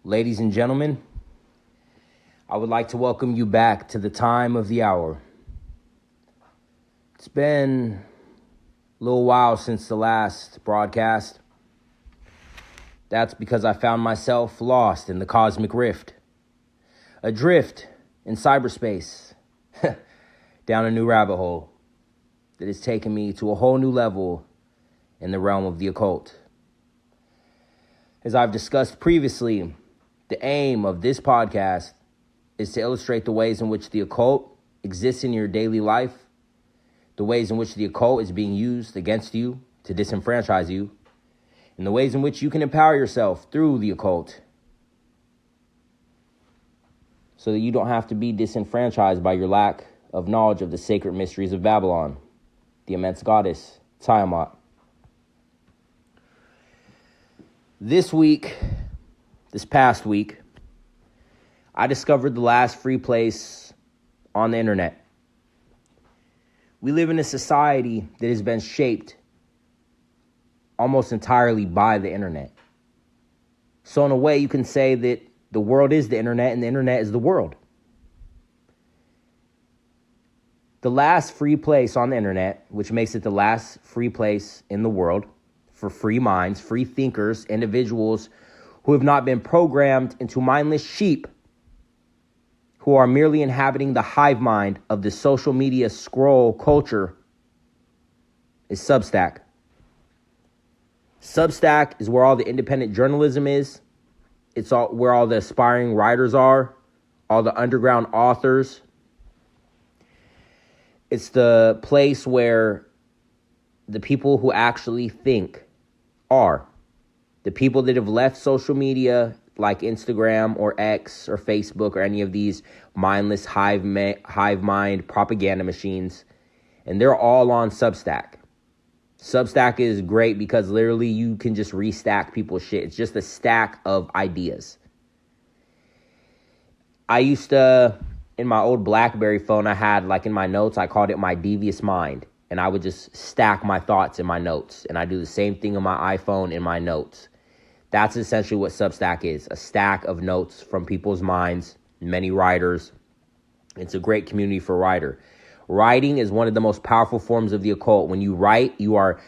Ladies and gentlemen, I would like to welcome you back to the time of the hour. It's been a little while since the last broadcast. That's because I found myself lost in the cosmic rift, adrift in cyberspace, down a new rabbit hole that has taken me to a whole new level in the realm of the occult. As I've discussed previously, the aim of this podcast is to illustrate the ways in which the occult exists in your daily life, the ways in which the occult is being used against you to disenfranchise you, and the ways in which you can empower yourself through the occult so that you don't have to be disenfranchised by your lack of knowledge of the sacred mysteries of Babylon, the immense goddess, Tiamat. This past week, I discovered the last free place on the internet. We live in a society that has been shaped almost entirely by the internet. So in a way, you can say that the world is the internet and the internet is the world. The last free place on the internet, which makes it the last free place in the world for free minds, free thinkers, individuals who have not been programmed into mindless sheep, who are merely inhabiting the hive mind of the social media scroll culture, is Substack. Substack is where all the independent journalism is. It's where all the aspiring writers are, all the underground authors. It's the place where the people who actually think are. The people that have left social media like Instagram or X or Facebook or any of these mindless hive mind propaganda machines, and they're all on Substack. Substack is great because literally you can just restack people's shit. It's just a stack of ideas. I used to, in my old BlackBerry phone, I had like in my notes, I called it my devious mind. And I would just stack my thoughts in my notes. And I do the same thing on my iPhone in my notes. That's essentially what Substack is, a stack of notes from people's minds, many writers. It's a great community for writer. Writing is one of the most powerful forms of the occult. When you write, you are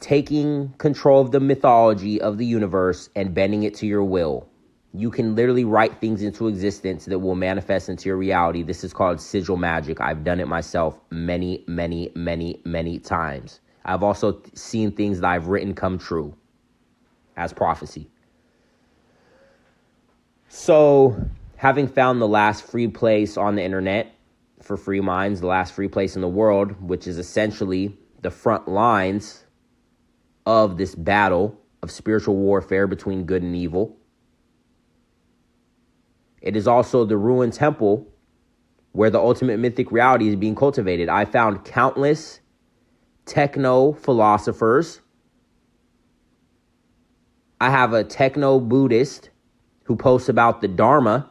taking control of the mythology of the universe and bending it to your will. You can literally write things into existence that will manifest into your reality. This is called sigil magic. I've done it myself many, many, many, many times. I've also seen things that I've written come true as prophecy. So, having found the last free place on the internet for free minds, the last free place in the world, which is essentially the front lines of this battle of spiritual warfare between good and evil. It is also the ruined temple where the ultimate mythic reality is being cultivated. I found countless techno philosophers. I have a techno Buddhist who posts about the Dharma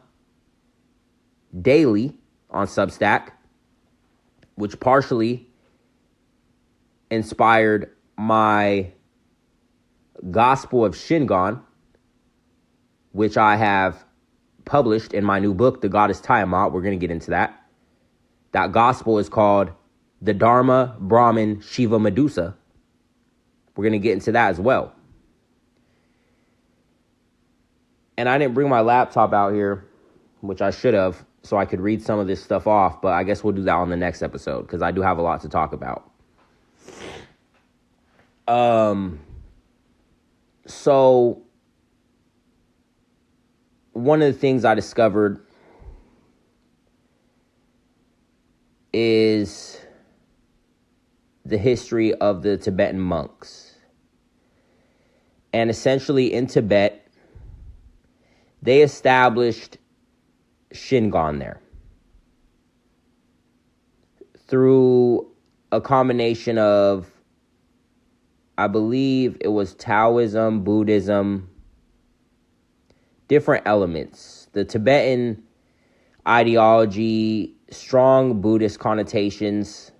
daily on Substack, which partially inspired my Gospel of Shingon, which I have published in my new book, The Goddess Tiamat. We're going to get into that. That gospel is called The Dharma, Brahman, Shiva, Medusa. We're going to get into that as well. And I didn't bring my laptop out here, which I should have, so I could read some of this stuff off, but I guess we'll do that on the next episode, because I do have a lot to talk about. So one of the things I discovered is the history of the Tibetan monks. And essentially in Tibet, they established Shingon there through a combination of, I believe it was Taoism, Buddhism, different elements. The Tibetan ideology, strong Buddhist connotations,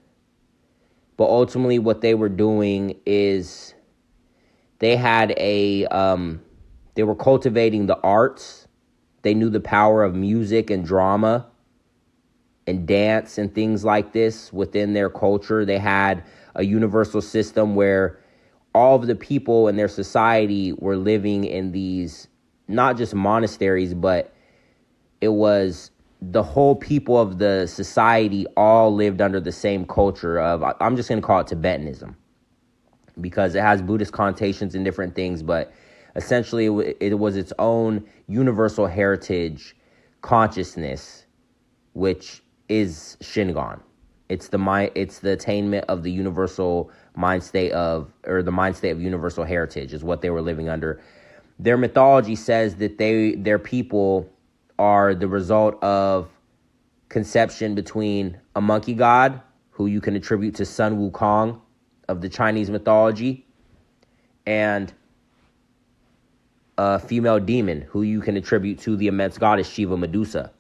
but ultimately what they were doing is they had they were cultivating the arts They knew the power of music and drama and dance and things like this within their culture. They had a universal system where all of the people in their society were living in these, not just monasteries, but it was the whole people of the society all lived under the same culture of, I'm just going to call it Tibetanism, because it has Buddhist connotations and different things, but essentially it was its own universal heritage consciousness, which is Shingon. It's the attainment of the universal mind state or the mind state of universal heritage is what they were living under. Their mythology says that their people are the result of conception between a monkey god, who you can attribute to Sun Wukong of the Chinese mythology, and a female demon, who you can attribute to the immense goddess Shiva Medusa.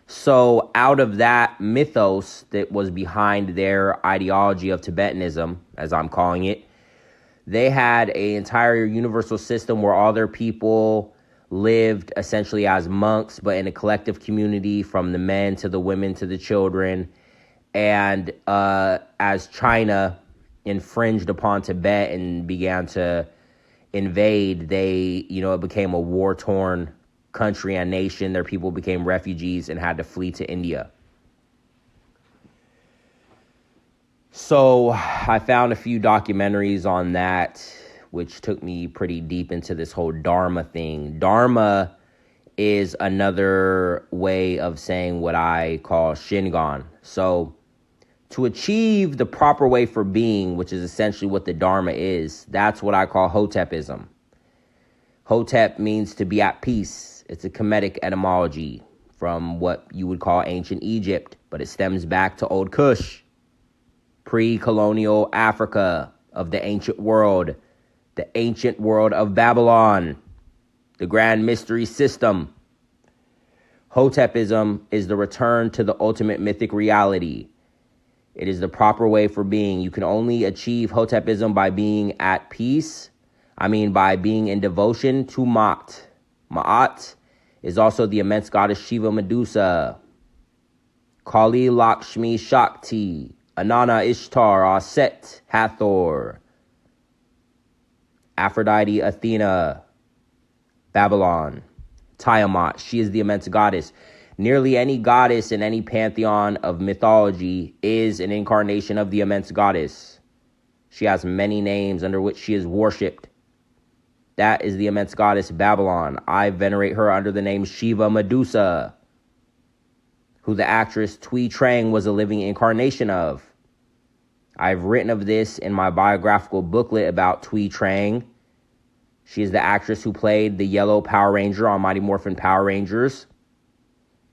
So out of that mythos that was behind their ideology of Tibetanism, as I'm calling it, they had an entire universal system where all their people lived essentially as monks, but in a collective community, from the men to the women to the children. And as China infringed upon Tibet and began to invade, it became a war-torn country and nation. Their people became refugees and had to flee to India. So I found a few documentaries on that, which took me pretty deep into this whole Dharma thing. Dharma is another way of saying what I call Shingon. So to achieve the proper way for being, which is essentially what the Dharma is, that's what I call Hotepism. Hotep means to be at peace. It's a Kemetic etymology from what you would call ancient Egypt, but it stems back to Old Kush, pre-colonial Africa of the ancient world of Babylon, the grand mystery system. Hotepism is the return to the ultimate mythic reality. It is the proper way for being. You can only achieve Hotepism by being at peace. By being in devotion to Ma'at. Ma'at is also the immense goddess Shiva Medusa, Kali Lakshmi Shakti, Anana Ishtar, Aset Hathor, Aphrodite Athena, Babylon, Tiamat. She is the immense goddess. Nearly any goddess in any pantheon of mythology is an incarnation of the immense goddess. She has many names under which she is worshipped. That is the immense goddess Babylon. I venerate her under the name Shiva Medusa, who the actress Thuy Trang was a living incarnation of. I've written of this in my biographical booklet about Thuy Trang. She is the actress who played the yellow Power Ranger on Mighty Morphin Power Rangers.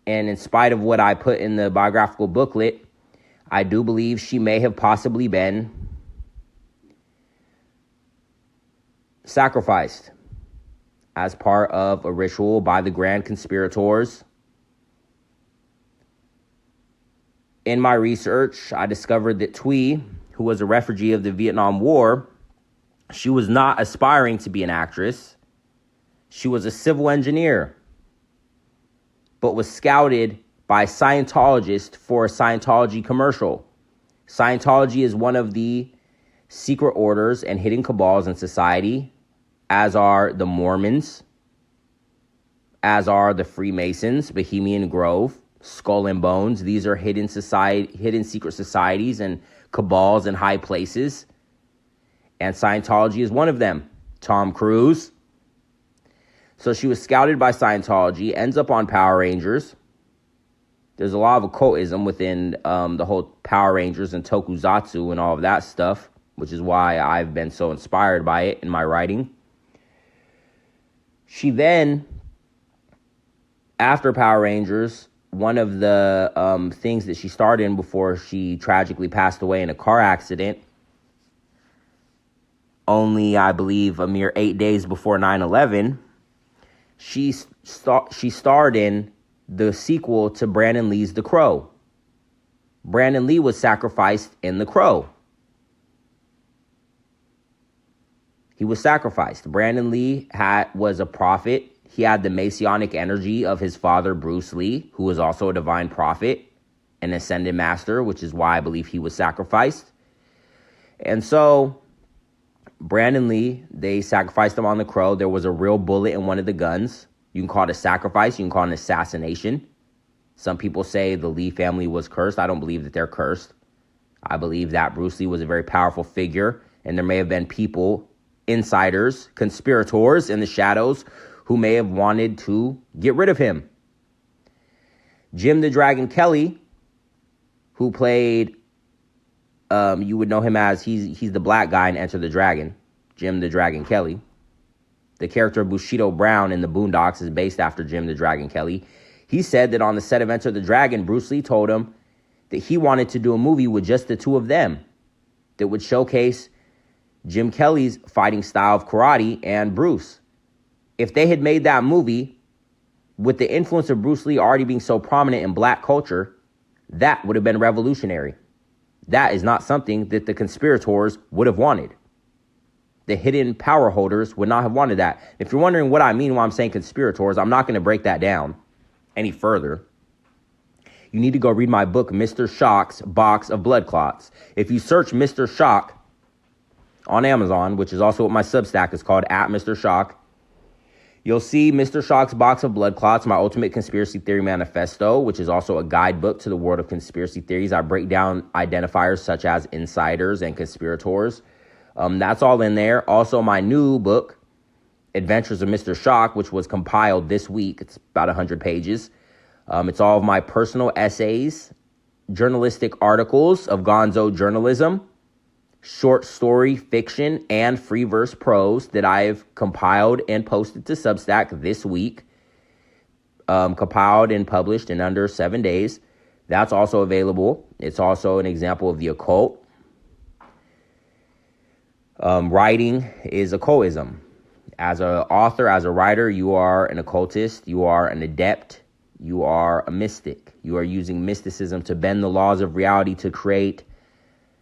And in spite of what I put in the biographical booklet, I do believe she may have possibly been sacrificed as part of a ritual by the grand conspirators. In my research, I discovered that Thuy, who was a refugee of the Vietnam War, she was not aspiring to be an actress. She was a civil engineer, but was scouted by Scientologists for a Scientology commercial. Scientology is one of the secret orders and hidden cabals in society, as are the Mormons, as are the Freemasons, Bohemian Grove, Skull and Bones. These are hidden secret societies and cabals in high places. And Scientology is one of them. Tom Cruise. So she was scouted by Scientology, ends up on Power Rangers. There's a lot of occultism within the whole Power Rangers and tokusatsu and all of that stuff, which is why I've been so inspired by it in my writing. She then, after Power Rangers, one of the things that she starred in before she tragically passed away in a car accident, only, I believe, a mere 8 days before 9/11, she starred in the sequel to Brandon Lee's The Crow. Brandon Lee was sacrificed in The Crow. He was sacrificed. Brandon Lee was a prophet. He had the messianic energy of his father, Bruce Lee, who was also a divine prophet, an ascended master, which is why I believe he was sacrificed. And so Brandon Lee, they sacrificed him on the crow. There was a real bullet in one of the guns. You can call it a sacrifice. You can call it an assassination. Some people say the Lee family was cursed. I don't believe that they're cursed. I believe that Bruce Lee was a very powerful figure, and there may have been people, insiders, conspirators in the shadows who may have wanted to get rid of him. Jim the Dragon Kelly, who played, you would know him as, he's the black guy in Enter the Dragon, Jim the Dragon Kelly. The character of Bushido Brown in the Boondocks is based after Jim the Dragon Kelly. He said that on the set of Enter the Dragon, Bruce Lee told him that he wanted to do a movie with just the two of them that would showcase Jim Kelly's fighting style of karate and Bruce. If they had made that movie with the influence of Bruce Lee already being so prominent in black culture, that would have been revolutionary. That is not something that the conspirators would have wanted. The hidden power holders would not have wanted that. If you're wondering what I mean when I'm saying conspirators, I'm not going to break that down any further. You need to go read my book, Mr. Shock's Box of Blood Clots. If you search Mr. Shock on Amazon, which is also what my Substack is called, at Mr. Shock, you'll see Mr. Shock's Box of Blood Clots, my Ultimate Conspiracy Theory Manifesto, which is also a guidebook to the world of conspiracy theories. I break down identifiers such as insiders and conspirators. That's all in there. Also, my new book, Adventures of Mr. Shock, which was compiled this week. It's about 100 pages. It's all of my personal essays, journalistic articles of gonzo journalism, short story fiction, and free verse prose that I've compiled and posted to Substack this week. Compiled and published in under 7 days. That's also available. It's also an example of the occult. Writing is occultism. As an author, as a writer, you are an occultist, you are an adept, you are a mystic. You are using mysticism to bend the laws of reality to create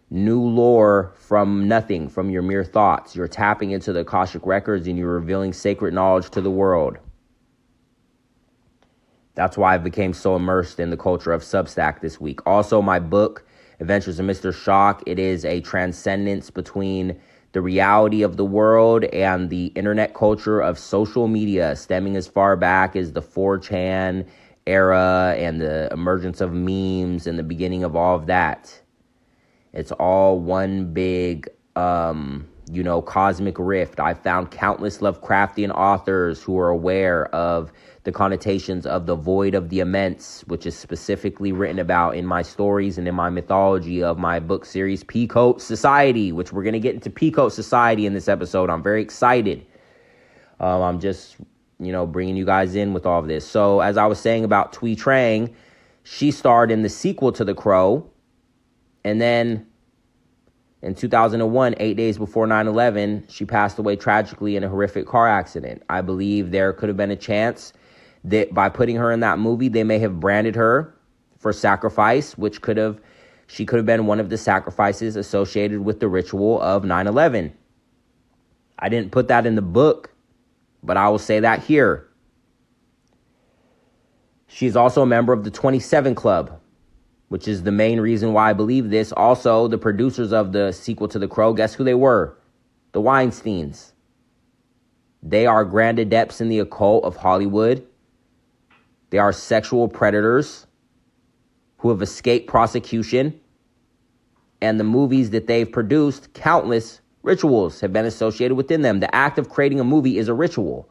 new lore from nothing, from your mere thoughts. You're tapping into the Akashic records and you're revealing sacred knowledge to the world. That's why I became so immersed in the culture of Substack this week. Also, my book, Adventures of Mr. Shock, it is a transcendence between the reality of the world and the internet culture of social media, stemming as far back as the 4chan era and the emergence of memes and the beginning of all of that. It's all one big, cosmic rift. I found countless Lovecraftian authors who are aware of the connotations of the void of the immense, which is specifically written about in my stories and in my mythology of my book series, Peacoat Society, which we're going to get into Peacoat Society in this episode. I'm very excited. I'm just, bringing you guys in with all of this. So as I was saying about Thuy Trang, she starred in the sequel to The Crow. And then in 2001, 8 days before 9/11, she passed away tragically in a horrific car accident. I believe there could have been a chance that by putting her in that movie, they may have branded her for sacrifice, she could have been one of the sacrifices associated with the ritual of 9/11. I didn't put that in the book, but I will say that here. She's also a member of the 27 Club, which is the main reason why I believe this. Also, the producers of the sequel to The Crow, guess who they were? The Weinsteins. They are grand adepts in the occult of Hollywood. They are sexual predators who have escaped prosecution. And the movies that they've produced, countless rituals have been associated within them. The act of creating a movie is a ritual.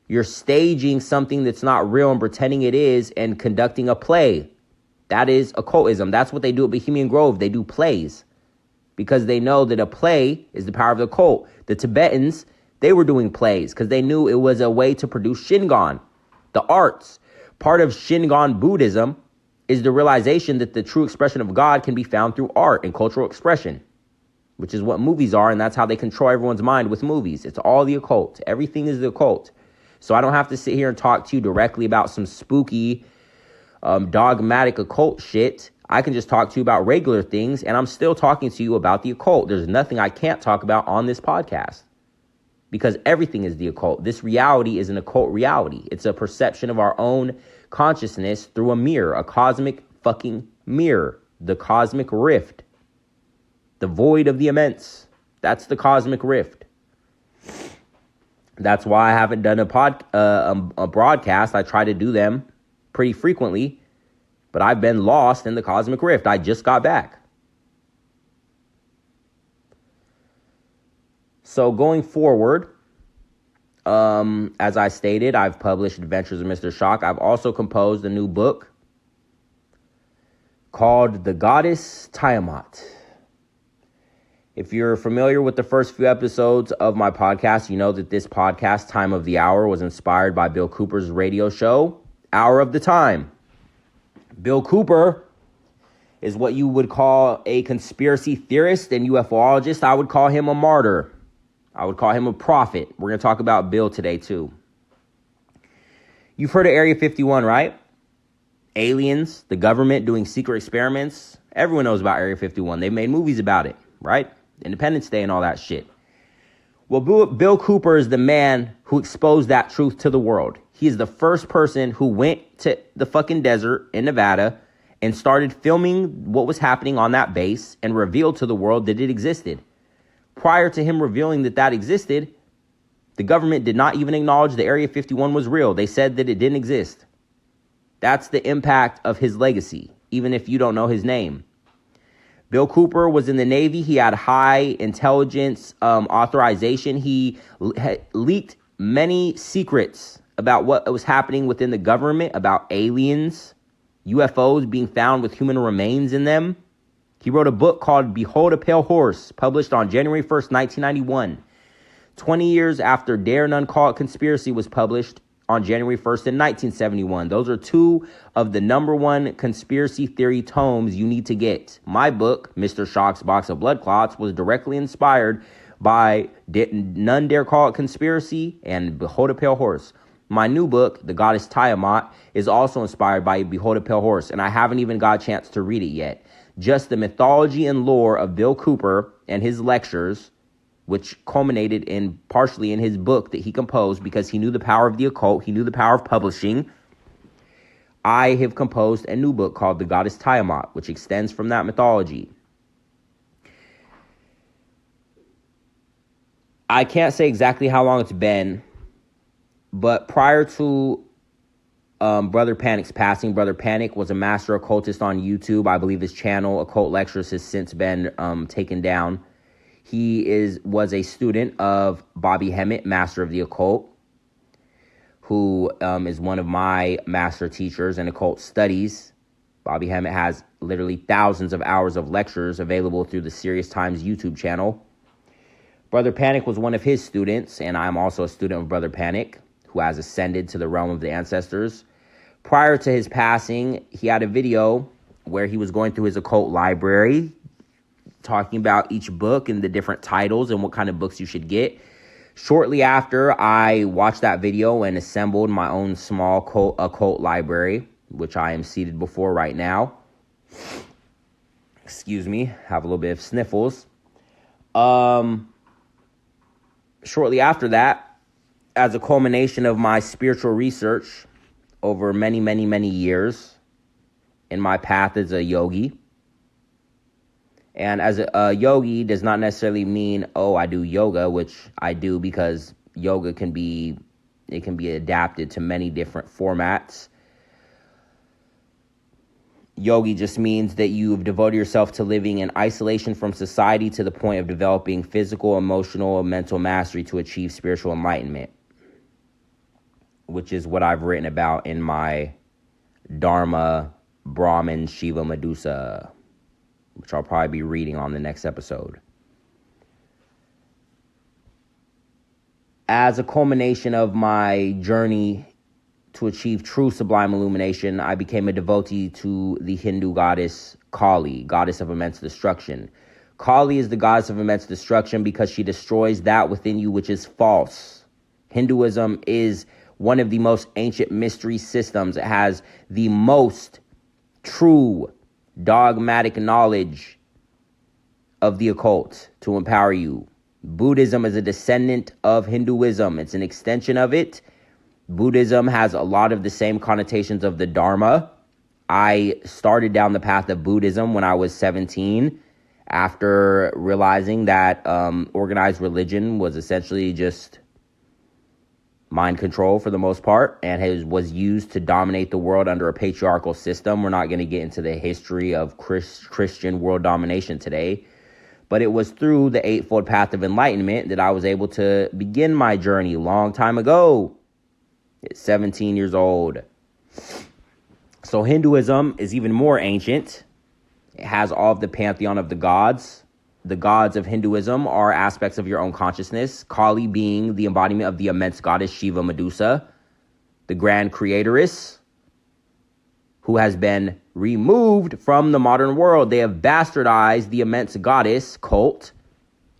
You're staging something that's not real and pretending it is and conducting a play. That is occultism. That's what they do at Bohemian Grove. They do plays because they know that a play is the power of the occult. The Tibetans, they were doing plays because they knew it was a way to produce Shingon, the arts. Part of Shingon Buddhism is the realization that the true expression of God can be found through art and cultural expression, which is what movies are, and that's how they control everyone's mind with movies. It's all the occult. Everything is the occult. So I don't have to sit here and talk to you directly about some spooky, dogmatic occult shit. I can just talk to you about regular things, and I'm still talking to you about the occult. There's nothing I can't talk about on this podcast. because everything is the occult. This reality is an occult reality. It's a perception of our own consciousness through a mirror, a cosmic fucking mirror, the cosmic rift, the void of the immense. That's the cosmic rift. That's why I haven't done a broadcast. I try to do them pretty frequently, but I've been lost in the cosmic rift. I just got back. So going forward, as I stated, I've published Adventures of Mr. Shock. I've also composed a new book called The Goddess Tiamat. If you're familiar with the first few episodes of my podcast, you know that this podcast, Time of the Hour, was inspired by Bill Cooper's radio show, Hour of the Time. Bill Cooper is what you would call a conspiracy theorist and UFOologist. I would call him a martyr. I would call him a prophet. We're going to talk about Bill today, too. You've heard of Area 51, right? Aliens, the government doing secret experiments. Everyone knows about Area 51. They've made movies about it, right? Independence Day and all that shit. Well, Bill Cooper is the man who exposed that truth to the world. He is the first person who went to the fucking desert in Nevada and started filming what was happening on that base and revealed to the world that it existed. Prior to him revealing that that existed, the government did not even acknowledge the Area 51 was real. They said that it didn't exist. That's the impact of his legacy, even if you don't know his name. Bill Cooper was in the Navy. He had high intelligence authorization. He leaked many secrets about what was happening within the government, about aliens, UFOs being found with human remains in them. He wrote a book called Behold a Pale Horse, published on January 1st, 1991. 20 years after Dare None Call It Conspiracy was published on January 1st in 1971. Those are two of the number one conspiracy theory tomes you need to get. My book, Mr. Shock's Box of Blood Clots, was directly inspired by None Dare Call It Conspiracy and Behold a Pale Horse. My new book, The Goddess Tiamat, is also inspired by Behold a Pale Horse, and I haven't even got a chance to read it yet. Just the mythology and lore of Bill Cooper and his lectures, which culminated in partially in his book that he composed because he knew the power of the occult, he knew the power of publishing. I have composed a new book called The Goddess Tiamat, which extends from that mythology. I can't say exactly how long it's been, but prior to Brother Panic's passing, Brother Panic was a master occultist on YouTube. I believe his channel, Occult Lectures, has since been taken down. He was a student of Bobby Hemmett, Master of the Occult, who is one of my master teachers in occult studies. Bobby Hemmett has literally thousands of hours of lectures available through the Serious Times YouTube channel. Brother Panic was one of his students, and I'm also a student of Brother Panic, who has ascended to the realm of the ancestors. Prior to his passing, he had a video where he was going through his occult library, talking about each book and the different titles and what kind of books you should get. Shortly after, I watched that video and assembled my own small occult library, which I am seated before right now. Excuse me, have a little bit of sniffles. Shortly after that, as a culmination of my spiritual research over many, many, many years in my path as a yogi. And as a yogi does not necessarily mean, oh, I do yoga, which I do because yoga can be adapted to many different formats. Yogi just means that you've devoted yourself to living in isolation from society to the point of developing physical, emotional, and mental mastery to achieve spiritual enlightenment, which is what I've written about in my Dharma, Brahman, Shiva, Medusa, which I'll probably be reading on the next episode. As a culmination of my journey to achieve true sublime illumination, I became a devotee to the Hindu goddess Kali, goddess of immense destruction. Kali is the goddess of immense destruction because she destroys that within you which is false. Hinduism is one of the most ancient mystery systems. It has the most true dogmatic knowledge of the occult to empower you. Buddhism is a descendant of Hinduism. It's an extension of it. Buddhism has a lot of the same connotations of the Dharma. I started down the path of Buddhism when I was 17 after realizing that organized religion was essentially just mind control for the most part and was used to dominate the world under a patriarchal system. We're not going to get into the history of Christian world domination today, but it was through the Eightfold Path of Enlightenment that I was able to begin my journey a long time ago at 17 years old. So Hinduism is even more ancient. It has all of the pantheon of the gods. The gods of Hinduism are aspects of your own consciousness, Kali being the embodiment of the immense goddess Shiva Medusa, the grand creatoress, who has been removed from the modern world. They have bastardized the immense goddess cult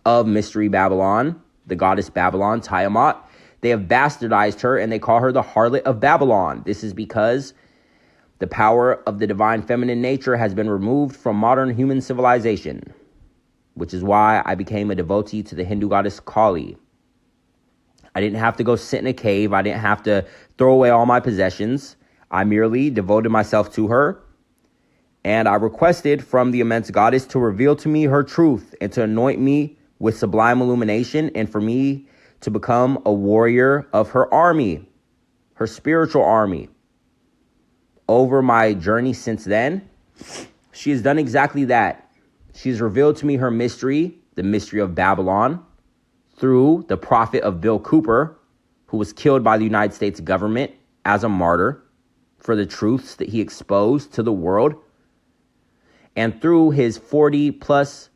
of Mystery Babylon, the goddess Babylon, Tiamat. They have bastardized her and they call her the harlot of Babylon. This is because the power of the divine feminine nature has been removed from modern human civilization, which is why I became a devotee to the Hindu goddess Kali. I didn't have to go sit in a cave. I didn't have to throw away all my possessions. I merely devoted myself to her, and I requested from the immense goddess to reveal to me her truth and to anoint me with sublime illumination and for me to become a warrior of her army, her spiritual army. Over my journey since then, she has done exactly that. She has revealed to me her mystery, the mystery of Babylon, through the prophet of Bill Cooper, who was killed by the United States government as a martyr for the truths that he exposed to the world, and through his 40-plus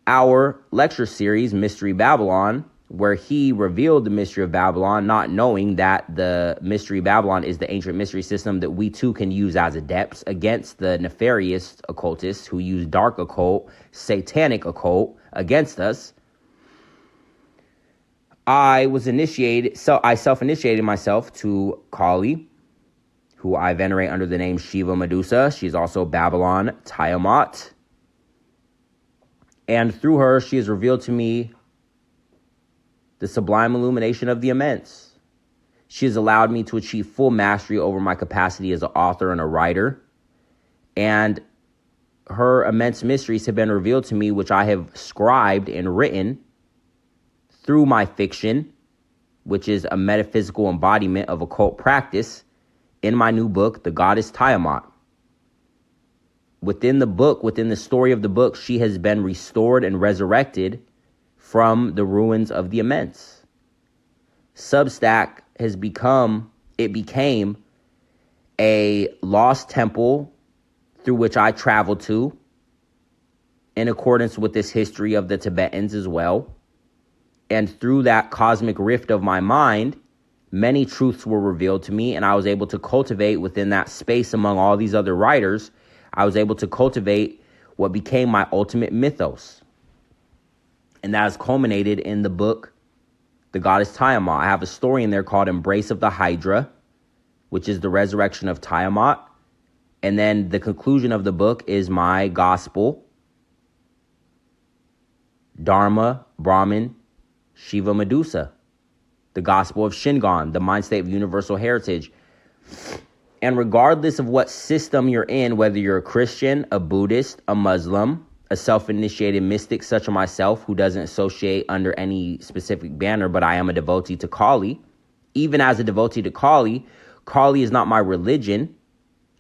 hour lecture series, Mystery Babylon, where he revealed the mystery of Babylon, not knowing that the mystery Babylon is the ancient mystery system that we too can use as adepts against the nefarious occultists who use dark occult, satanic occult against us. I self-initiated myself to Kali, who I venerate under the name Shiva Medusa. She's also Babylon Tiamat. And through her, she has revealed to me the sublime illumination of the immense. She has allowed me to achieve full mastery over my capacity as an author and a writer. And her immense mysteries have been revealed to me, which I have scribed and written through my fiction, which is a metaphysical embodiment of occult practice, in my new book, The Goddess Tiamat. Within the book, within the story of the book, she has been restored and resurrected from the ruins of the immense. Substack became a lost temple through which I traveled to in accordance with this history of the Tibetans as well. And through that cosmic rift of my mind, many truths were revealed to me, and I was able to cultivate within that space among all these other writers. I was able to cultivate what became my ultimate mythos. And that is culminated in the book, The Goddess Tiamat. I have a story in there called Embrace of the Hydra, which is the resurrection of Tiamat. And then the conclusion of the book is my gospel, Dharma, Brahman, Shiva Medusa, the gospel of Shingon, the mind state of universal heritage. And regardless of what system you're in, whether you're a Christian, a Buddhist, a Muslim, a self-initiated mystic such as myself who doesn't associate under any specific banner, but I am a devotee to Kali. Even as a devotee to Kali, Kali is not my religion.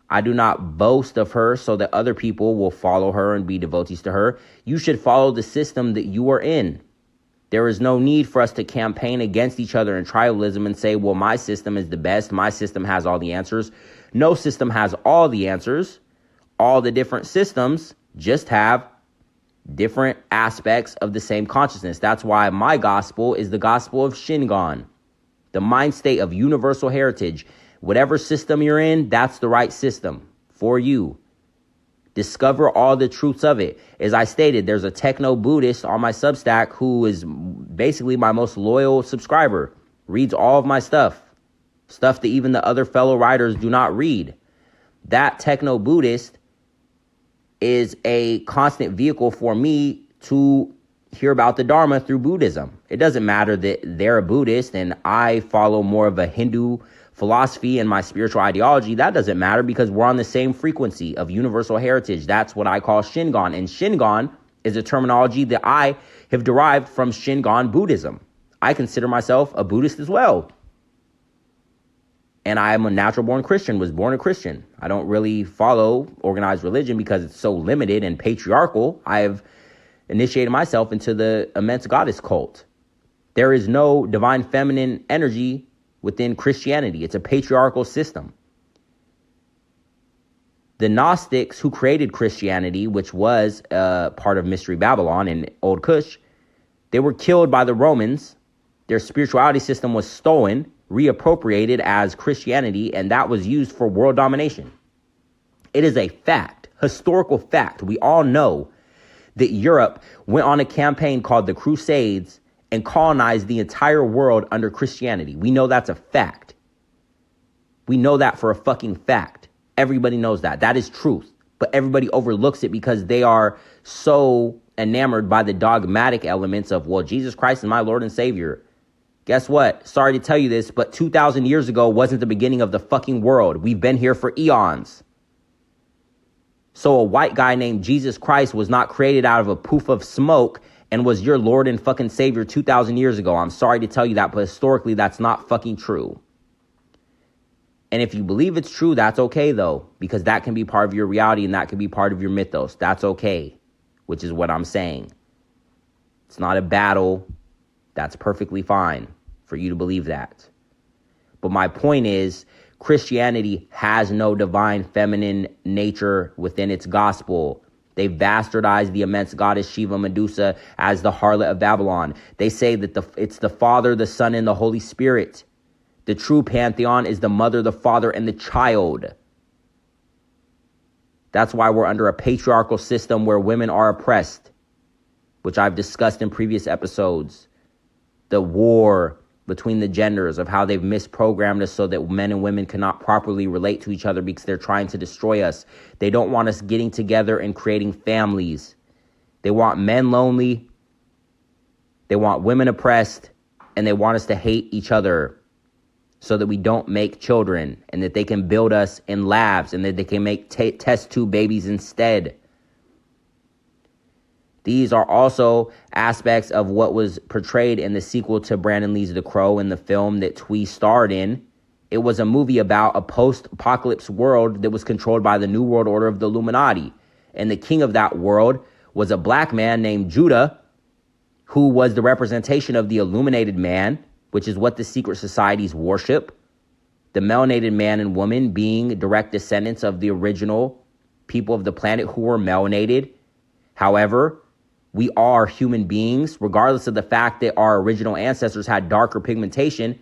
I do not boast of her so that other people will follow her and be devotees to her. You should follow the system that you are in. There is no need for us to campaign against each other in tribalism and say, well, my system is the best. My system has all the answers. No system has all the answers. All the different systems just have different aspects of the same consciousness. That's why my gospel is the gospel of Shingon, the mind state of universal heritage. Whatever system you're in, that's the right system for you. Discover all the truths of it. As I stated, there's a techno-Buddhist on my Substack who is basically my most loyal subscriber. Reads all of my stuff that even the other fellow writers do not read. That techno-Buddhist is a constant vehicle for me to hear about the Dharma through Buddhism. It doesn't matter that they're a Buddhist and I follow more of a Hindu philosophy and my spiritual ideology. That doesn't matter because we're on the same frequency of universal heritage. That's what I call Shingon. And Shingon is a terminology that I have derived from Shingon Buddhism. I consider myself a Buddhist as well. And I am a natural born Christian, was born a Christian. I don't really follow organized religion because it's so limited and patriarchal. I have initiated myself into the immense goddess cult. There is no divine feminine energy within Christianity. It's a patriarchal system. The Gnostics who created Christianity, which was part of Mystery Babylon and Old Kush, they were killed by the Romans. Their spirituality system was stolen, reappropriated as Christianity, and that was used for world domination. It is a fact, historical fact. We all know that Europe went on a campaign called the Crusades and colonized the entire world under Christianity. We know that's a fact. We know that for a fucking fact. Everybody knows that. That is truth. But everybody overlooks it because they are so enamored by the dogmatic elements of, well, Jesus Christ is my Lord and Savior. Guess what? Sorry to tell you this, but 2,000 years ago wasn't the beginning of the fucking world. We've been here for eons. So a white guy named Jesus Christ was not created out of a poof of smoke and was your Lord and fucking Savior 2,000 years ago. I'm sorry to tell you that, but historically, that's not fucking true. And if you believe it's true, that's okay, though, because that can be part of your reality and that can be part of your mythos. That's okay, which is what I'm saying. It's not a battle. That's perfectly fine for you to believe that. But my point is, Christianity has no divine feminine nature within its gospel. They bastardized the immense goddess Shiva Medusa as the harlot of Babylon. They say that it's the Father, the Son, and the Holy Spirit. The true pantheon is the mother, the father, and the child. That's why we're under a patriarchal system where women are oppressed, which I've discussed in previous episodes. The war between the genders of how they've misprogrammed us so that men and women cannot properly relate to each other because they're trying to destroy us. They don't want us getting together and creating families. They want men lonely. They want women oppressed. And they want us to hate each other so that we don't make children and that they can build us in labs and that they can make test tube babies instead. These are also aspects of what was portrayed in the sequel to Brandon Lee's The Crow in the film that Thuy starred in. It was a movie about a post-apocalypse world that was controlled by the New World Order of the Illuminati. And the king of that world was a black man named Judah, who was the representation of the illuminated man, which is what the secret societies worship. The melanated man and woman being direct descendants of the original people of the planet who were melanated. However, we are human beings, regardless of the fact that our original ancestors had darker pigmentation.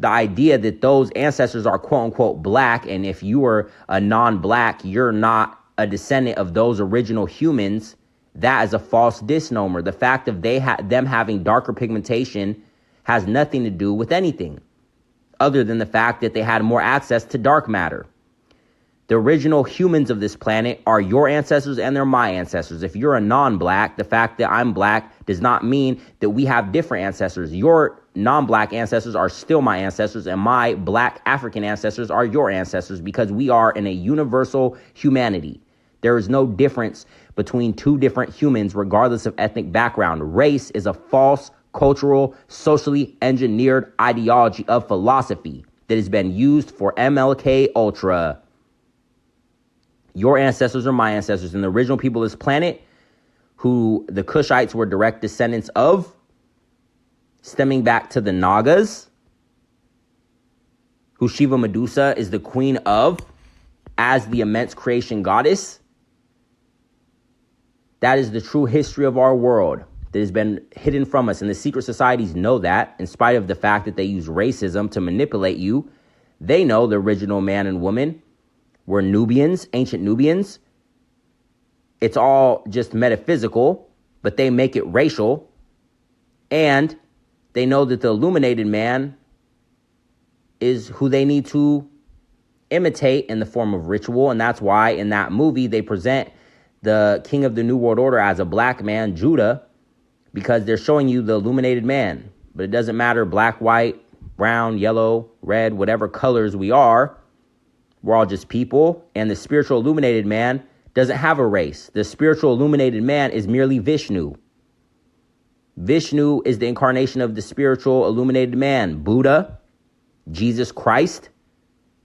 The idea that those ancestors are quote unquote black, and if you are a non-black, you're not a descendant of those original humans, that is a false misnomer. The fact of them having darker pigmentation has nothing to do with anything other than the fact that they had more access to dark matter. The original humans of this planet are your ancestors and they're my ancestors. If you're a non-black, the fact that I'm black does not mean that we have different ancestors. Your non-black ancestors are still my ancestors and my black African ancestors are your ancestors because we are in a universal humanity. There is no difference between two different humans regardless of ethnic background. Race is a false, cultural, socially engineered ideology of philosophy that has been used for MLK Ultra. Your ancestors are my ancestors, and the original people of this planet, who the Kushites were direct descendants of, stemming back to the Nagas, who Shiva Medusa is the queen of, as the immense creation goddess. That is the true history of our world that has been hidden from us, and the secret societies know that, in spite of the fact that they use racism to manipulate you. They know the original man and woman were Nubians, ancient Nubians. It's all just metaphysical, but they make it racial. And they know that the illuminated man is who they need to imitate in the form of ritual. And that's why in that movie, they present the king of the New World Order as a black man, Judah, because they're showing you the illuminated man. But it doesn't matter black, white, brown, yellow, red, whatever colors we are. We're all just people. And the spiritual illuminated man doesn't have a race. The spiritual illuminated man is merely Vishnu. Vishnu is the incarnation of the spiritual illuminated man. Buddha, Jesus Christ,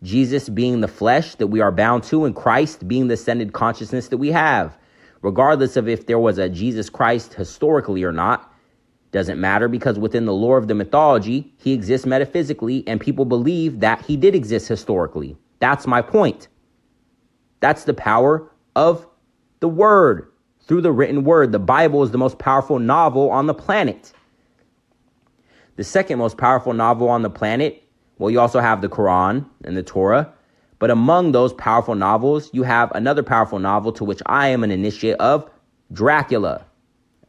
Jesus being the flesh that we are bound to, and Christ being the ascended consciousness that we have. Regardless of if there was a Jesus Christ historically or not, doesn't matter, because within the lore of the mythology, he exists metaphysically, and people believe that he did exist historically. That's my point. That's the power of the word. Through the written word, the Bible is the most powerful novel on the planet. The second most powerful novel on the planet, well, you also have the Quran and the Torah. But among those powerful novels, you have another powerful novel to which I am an initiate of, Dracula.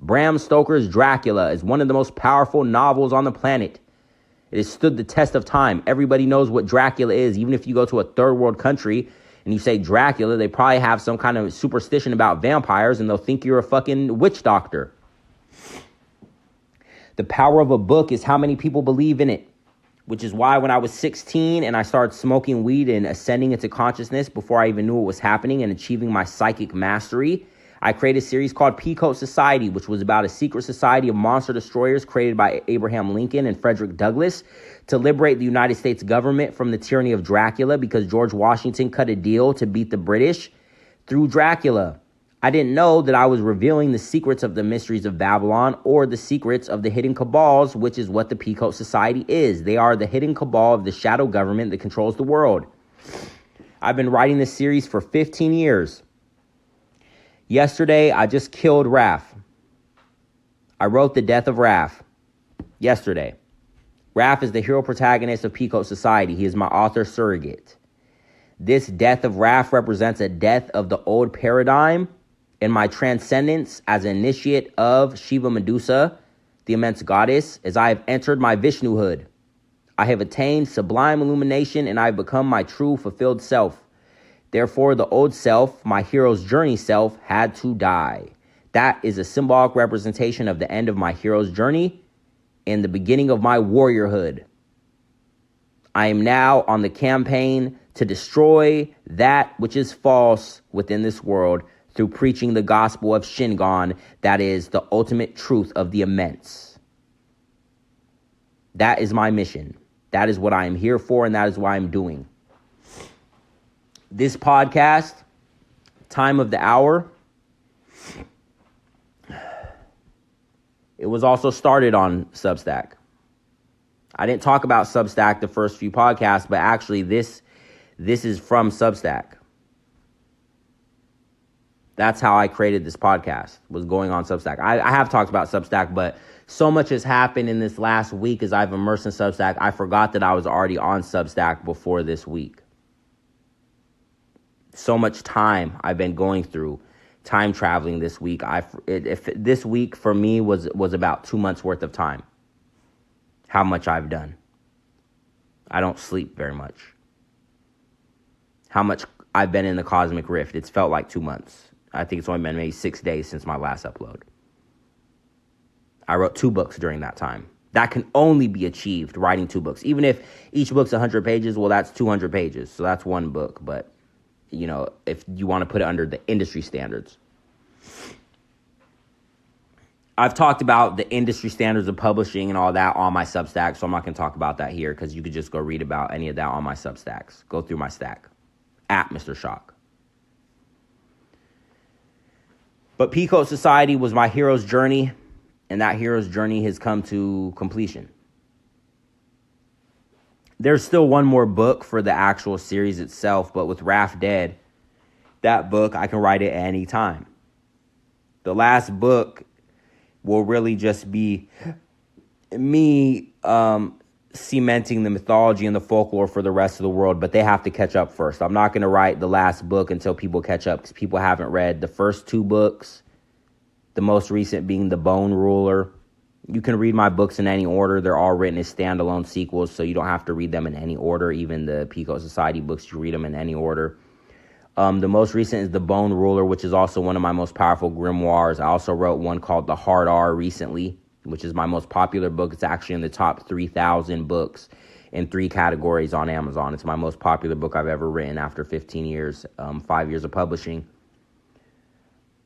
Bram Stoker's Dracula is one of the most powerful novels on the planet. It has stood the test of time. Everybody knows what Dracula is. Even if you go to a third world country and you say Dracula, they probably have some kind of superstition about vampires, and they'll think you're a fucking witch doctor. The power of a book is how many people believe in it, which is why when I was 16 and I started smoking weed and ascending into consciousness before I even knew what was happening and achieving my psychic mastery, I created a series called Peacoat Society, which was about a secret society of monster destroyers created by Abraham Lincoln and Frederick Douglass to liberate the United States government from the tyranny of Dracula, because George Washington cut a deal to beat the British through Dracula. I didn't know that I was revealing the secrets of the mysteries of Babylon, or the secrets of the hidden cabals, which is what the Peacoat Society is. They are the hidden cabal of the shadow government that controls the world. I've been writing this series for 15 years. Yesterday, I just killed Raph. I wrote The Death of Raph yesterday. Raph is the hero protagonist of Peacoat Society. He is my author surrogate. This death of Raph represents a death of the old paradigm and my transcendence as an initiate of Shiva Medusa, the immense goddess, as I have entered my Vishnuhood. I have attained sublime illumination, and I have become my true fulfilled self. Therefore, the old self, my hero's journey self, had to die. That is a symbolic representation of the end of my hero's journey and the beginning of my warriorhood. I am now on the campaign to destroy that which is false within this world through preaching the gospel of Shingon, that is the ultimate truth of the immense. That is my mission. That is what I am here for, and that is what I'm doing. This podcast, time of the hour, it was also started on Substack. I didn't talk about Substack the first few podcasts, but actually this is from Substack. That's how I created this podcast, was going on Substack. I have talked about Substack, but so much has happened in this last week as I've immersed in Substack, I forgot that I was already on Substack before this week. So much time I've been going through, time traveling this week. This week for me was about 2 months worth of time. How much I've done. I don't sleep very much. How much I've been in the cosmic rift. It's felt like 2 months. I think it's only been maybe 6 days since my last upload. I wrote 2 books during that time. That can only be achieved writing 2 books. Even if each book's 100 pages, well, that's 200 pages. So that's 1 book. But you know, if you want to put it under the industry standards. I've talked about the industry standards of publishing and all that on my Substack, so I'm not going to talk about that here, because you could just go read about any of that on my Substacks. Go through my stack, at Mr. Shock. But Peacoat Society was my hero's journey, and that hero's journey has come to completion. There's still one more book for the actual series itself, but with Raph dead, that book, I can write it at any time. The last book will really just be me cementing the mythology and the folklore for the rest of the world, but they have to catch up first. I'm not going to write the last book until people catch up, because people haven't read the first 2 books, the most recent being The Bone Ruler. You can read my books in any order. They're all written as standalone sequels, so you don't have to read them in any order. Even the Peacoat Society books, you read them in any order. The most recent is The Bone Ruler, which is also one of my most powerful grimoires. I also wrote one called The Hard R recently, which is my most popular book. It's actually in the top 3,000 books in 3 categories on Amazon. It's my most popular book I've ever written after 15 years, 5 years of publishing.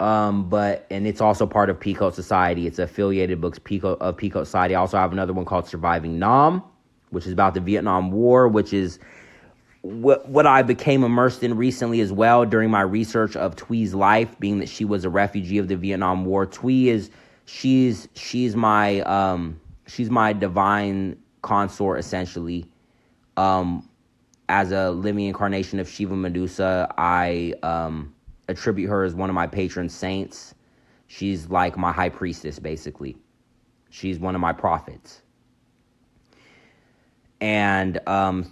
And it's also part of Peacoat Society. It's affiliated books of Peacoat Society. I also have another one called Surviving Nam, which is about the Vietnam War, which is what I became immersed in recently as well during my research of Thuy's life, being that she was a refugee of the Vietnam War. Thuy she's my divine consort essentially. As a living incarnation of Shiva Medusa, I attribute her as one of my patron saints. She's like my high priestess, basically. She's one of my prophets. And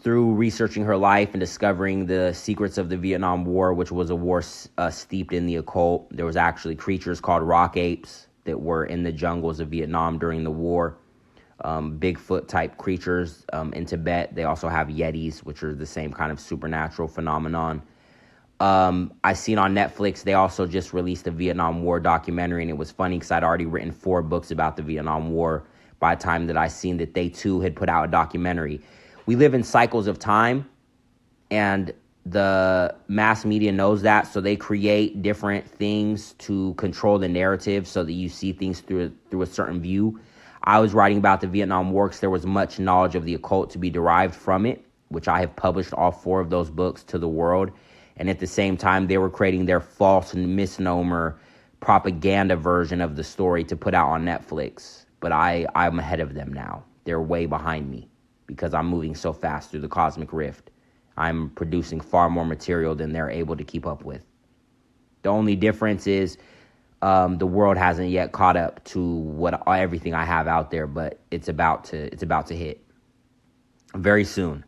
through researching her life and discovering the secrets of the Vietnam War, which was a war steeped in the occult, there was actually creatures called rock apes that were in the jungles of Vietnam during the war. Bigfoot-type creatures in Tibet. They also have Yetis, which are the same kind of supernatural phenomenon. I seen on Netflix, they also just released a Vietnam War documentary, and it was funny because I'd already written 4 books about the Vietnam War by the time that I seen that they too had put out a documentary. We live in cycles of time, and the mass media knows that, so they create different things to control the narrative so that you see things through a certain view. I was writing about the Vietnam War because there was much knowledge of the occult to be derived from it, which I have published all 4 of those books to the world. And at the same time, they were creating their false and misnomer propaganda version of the story to put out on Netflix. But I'm ahead of them now. They're way behind me because I'm moving so fast through the cosmic rift. I'm producing far more material than they're able to keep up with. The only difference is the world hasn't yet caught up to everything I have out there, but it's about to hit very soon.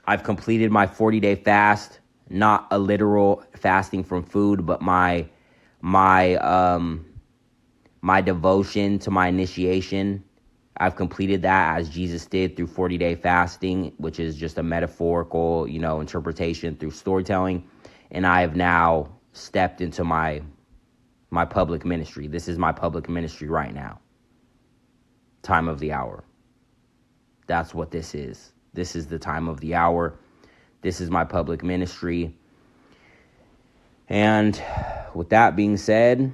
I've completed my 40-day fast, not a literal fasting from food, but my devotion to my initiation. I've completed that as Jesus did through 40-day fasting, which is just a metaphorical, interpretation through storytelling. And I have now stepped into my public ministry. This is my public ministry right now. Time of the hour. That's what this is. This is the time of the hour. This is my public ministry. And with that being said,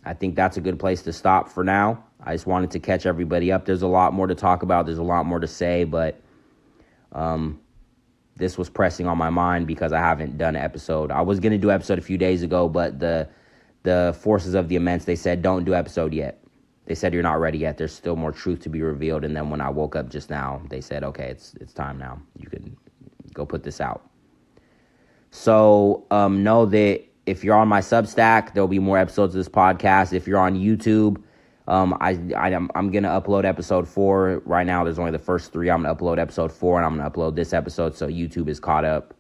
I think that's a good place to stop for now. I just wanted to catch everybody up. There's a lot more to talk about. There's a lot more to say, but this was pressing on my mind because I haven't done an episode. I was going to do an episode a few days ago, but the forces of the immense, they said, don't do episode yet. They said, you're not ready yet. There's still more truth to be revealed. And then when I woke up just now, they said, okay, it's time now. You can go put this out. So know that if you're on my Substack, there'll be more episodes of this podcast. If you're on YouTube, I'm going to upload episode 4. Right now, there's only the first 3. I'm going to upload episode 4, and I'm going to upload this episode so YouTube is caught up.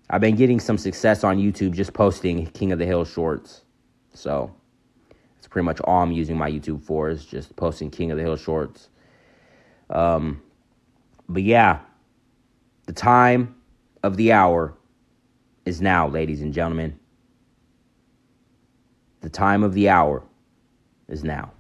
I've been getting some success on YouTube just posting King of the Hill shorts. So it's pretty much all I'm using my YouTube for is just posting King of the Hill shorts. But yeah, the time of the hour is now, ladies and gentlemen. The time of the hour is now.